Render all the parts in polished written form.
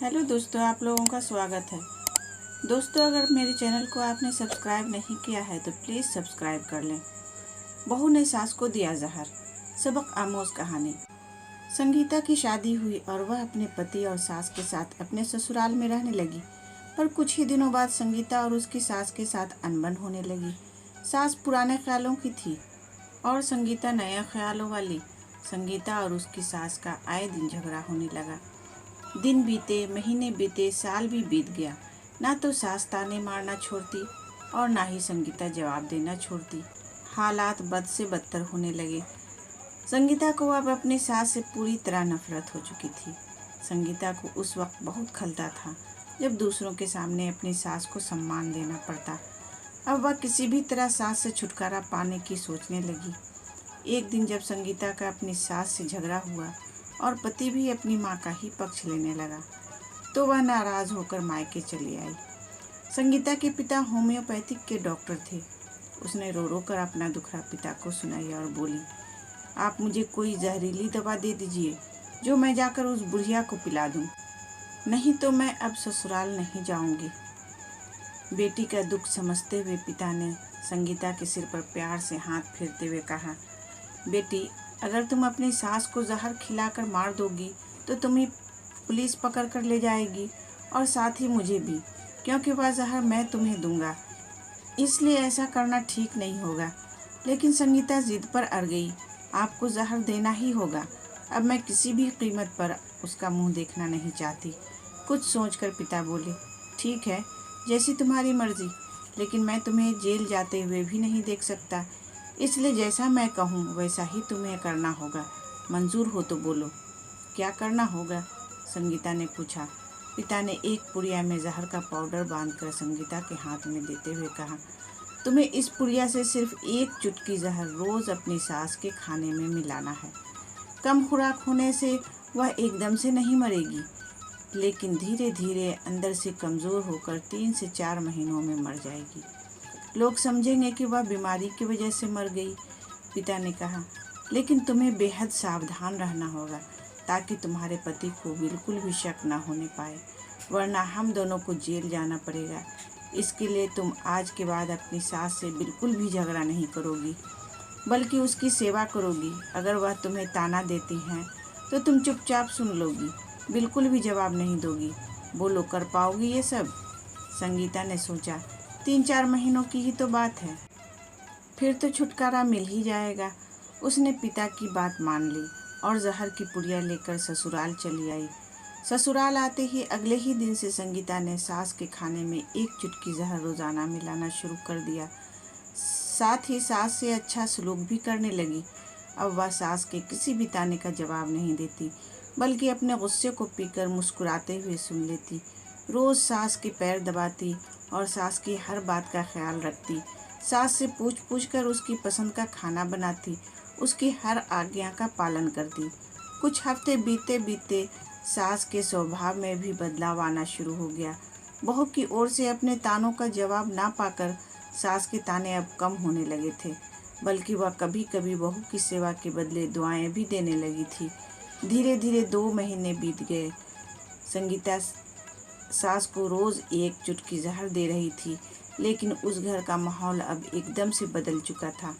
Hello दोस्तों, आप लोगों का स्वागत है। दोस्तों, अगर मेरे चैनल को आपने सब्सक्राइब नहीं किया है तो प्लीज़ सब्सक्राइब कर लें। बहू ने सास को दिया जहर, सबक आमोज कहानी। संगीता की शादी हुई और वह अपने पति और सास के साथ अपने ससुराल में रहने लगी। पर कुछ ही दिनों बाद संगीता और उसकी सास के साथ अनबन होने लगी। सास पुराने ख्यालों की थी और संगीता नए ख्यालों वाली। संगीता और उसकी सास का आए दिन झगड़ा होने लगा। दिन बीते, महीने बीते, साल भी बीत गया। ना तो सास ताने मारना छोड़ती और ना ही संगीता जवाब देना छोड़ती। हालात बद से बदतर होने लगे। संगीता को अब अपनी सास से पूरी तरह नफरत हो चुकी थी। संगीता को उस वक्त बहुत खलता था जब दूसरों के सामने अपनी सास को सम्मान देना पड़ता। अब वह किसी भी तरह सास से छुटकारा पाने की सोचने लगी। एक दिन जब संगीता का अपनी सास से झगड़ा हुआ और पति भी अपनी माँ का ही पक्ष लेने लगा, तो वह नाराज होकर मायके चली आई। संगीता के पिता होम्योपैथिक के डॉक्टर थे। उसने रो रो कर अपना दुखड़ा पिता को सुनाई और बोली, आप मुझे कोई जहरीली दवा दे दीजिए जो मैं जाकर उस बुढ़िया को पिला दूं, नहीं तो मैं अब ससुराल नहीं जाऊंगी। बेटी का दुख समझते हुए पिता ने संगीता के सिर पर प्यार से हाथ फेरते हुए कहा, बेटी, अगर तुम अपनी सास को जहर खिलाकर मार दोगी तो तुम्हें पुलिस पकड़ कर ले जाएगी और साथ ही मुझे भी, क्योंकि वह जहर मैं तुम्हें दूंगा। इसलिए ऐसा करना ठीक नहीं होगा। लेकिन संगीता जिद पर अड़ गई, आपको जहर देना ही होगा। अब मैं किसी भी कीमत पर उसका मुंह देखना नहीं चाहती। कुछ सोचकर पिता बोले, ठीक है, जैसी तुम्हारी मर्जी, लेकिन मैं तुम्हें जेल जाते हुए भी नहीं देख सकता। इसलिए जैसा मैं कहूँ वैसा ही तुम्हें करना होगा। मंजूर हो तो बोलो, क्या करना होगा? संगीता ने पूछा। पिता ने एक पुड़िया में जहर का पाउडर बांधकर संगीता के हाथ में देते हुए कहा, तुम्हें इस पुड़िया से सिर्फ एक चुटकी जहर रोज अपनी सास के खाने में मिलाना है। कम खुराक होने से वह एकदम से नहीं मरेगी, लेकिन धीरे धीरे अंदर से कमज़ोर होकर 3 से 4 महीनों में मर जाएगी। लोग समझेंगे कि वह बीमारी की वजह से मर गई। पिता ने कहा, लेकिन तुम्हें बेहद सावधान रहना होगा ताकि तुम्हारे पति को बिल्कुल भी शक न होने पाए, वरना हम दोनों को जेल जाना पड़ेगा। इसके लिए तुम आज के बाद अपनी सास से बिल्कुल भी झगड़ा नहीं करोगी, बल्कि उसकी सेवा करोगी। अगर वह तुम्हें ताना देती हैं तो तुम चुपचाप सुन लोगी, बिल्कुल भी जवाब नहीं दोगी। बोलो, कर पाओगी ये सब? संगीता ने सोचा, 3-4 महीनों की ही तो बात है, फिर तो छुटकारा मिल ही जाएगा। उसने पिता की बात मान ली और जहर की पुड़िया लेकर ससुराल चली आई। ससुराल आते ही अगले ही दिन से संगीता ने सास के खाने में एक चुटकी जहर रोजाना मिलाना शुरू कर दिया। साथ ही सास से अच्छा सलूक भी करने लगी। अब वह सास के किसी भी ताने का जवाब नहीं देती, बल्कि अपने गुस्से को पीकर मुस्कुराते हुए सुन लेती। रोज़ सास के पैर दबाती और सास की हर बात का ख्याल रखती। सास से पूछ पूछ कर उसकी पसंद का खाना बनाती, उसकी हर आज्ञा का पालन करती। कुछ हफ्ते बीते बीते सास के स्वभाव में भी बदलाव आना शुरू हो गया। बहू की ओर से अपने तानों का जवाब ना पाकर सास के ताने अब कम होने लगे थे, बल्कि वह कभी कभी बहू की सेवा के बदले दुआएं भी देने लगी थी। धीरे धीरे 2 महीने बीत गए। संगीता सास को रोज़ एक चुटकी जहर दे रही थी, लेकिन उस घर का माहौल अब एकदम से बदल चुका था।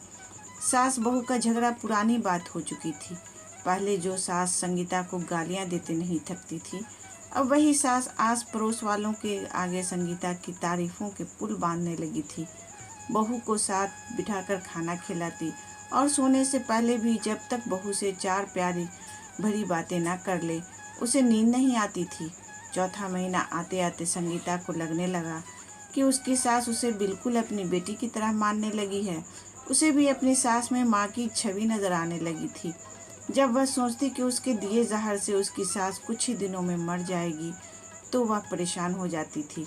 सास बहू का झगड़ा पुरानी बात हो चुकी थी। पहले जो सास संगीता को गालियां देते नहीं थकती थी, अब वही सास आस पड़ोस वालों के आगे संगीता की तारीफों के पुल बांधने लगी थी। बहू को साथ बिठाकर खाना खिलाती और सोने से पहले भी जब तक बहू से 4 प्यारी भरी बातें न कर ले, उसे नींद नहीं आती थी। चौथा महीना आते आते संगीता को लगने लगा कि उसकी सास उसे बिल्कुल अपनी बेटी की तरह मानने लगी है। उसे भी अपनी सास में माँ की छवि नजर आने लगी थी। जब वह सोचती कि उसके दिए जहर से उसकी सास कुछ ही दिनों में मर जाएगी, तो वह परेशान हो जाती थी।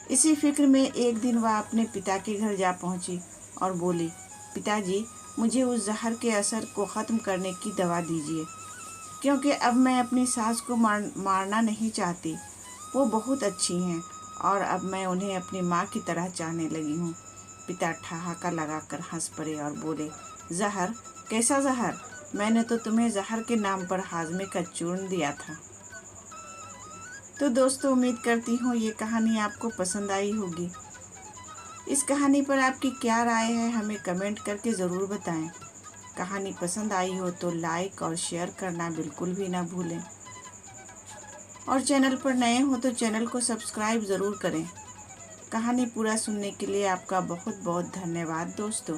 इसी फिक्र में एक दिन वह अपने पिता के घर जा पहुंची और बोली, पिताजी, मुझे उस जहर के असर को ख़त्म करने की दवा दीजिए, क्योंकि अब मैं अपनी सास को मारना नहीं चाहती। वो बहुत अच्छी हैं और अब मैं उन्हें अपनी माँ की तरह चाहने लगी हूँ। पिता ठहाका लगाकर हंस पड़े और बोले, जहर? कैसा जहर? मैंने तो तुम्हें जहर के नाम पर हाजमे का चूर्ण दिया था। तो दोस्तों उम्मीद करती हूँ ये कहानी आपको पसंद आई होगी। इस कहानी पर आपकी क्या राय है हमें कमेंट करके ज़रूर बताएं। कहानी पसंद आई हो तो लाइक और शेयर करना बिल्कुल भी ना भूलें। और चैनल पर नए हो तो चैनल को सब्सक्राइब ज़रूर करें। कहानी पूरा सुनने के लिए आपका बहुत बहुत धन्यवाद दोस्तों।